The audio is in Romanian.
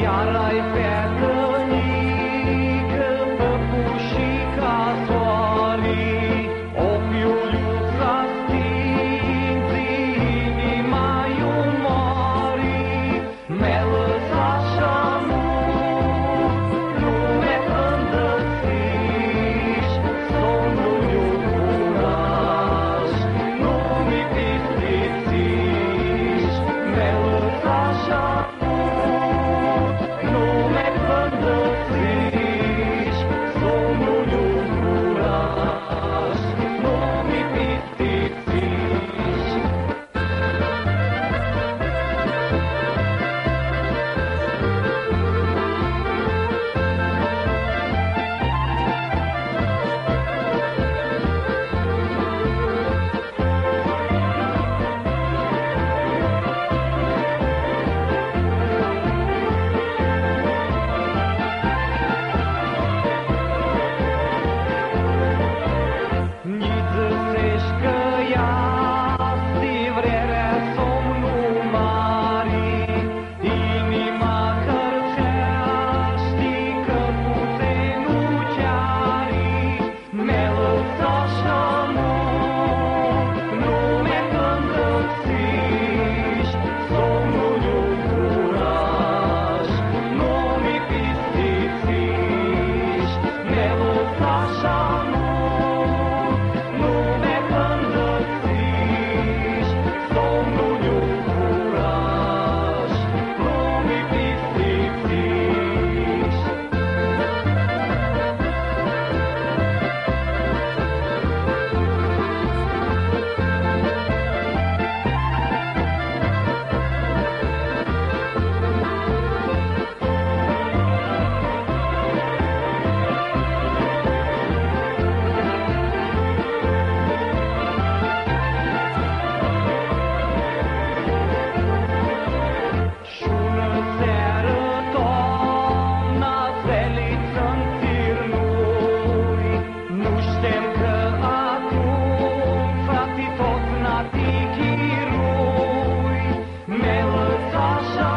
Iar ai fetănică, păpușica soarii, ochiul iuța stinții, inima iumorii, me lăsa așa mult, lume îndrățiși, somnul iuburaș, nu-mi pisițiși, me lăsa așa mult, lume îndrățiși, somnul iuburaș, nu-mi pisițiși. Nițăsești că iasti vrerea somnul marii, inima cărțeaști că puținul cearii, me lăsa așa mult, lume îndrățiși, somnul iuburaș, nu-mi pisițiși, me lăsa așa mult, lume îndrățiși, somnul iuburaș, nu-mi pisițiși. Și-ună seară toamna zveliță-n tirnuri, nu știm că acum fratii toți nati chirui, me lăsa așa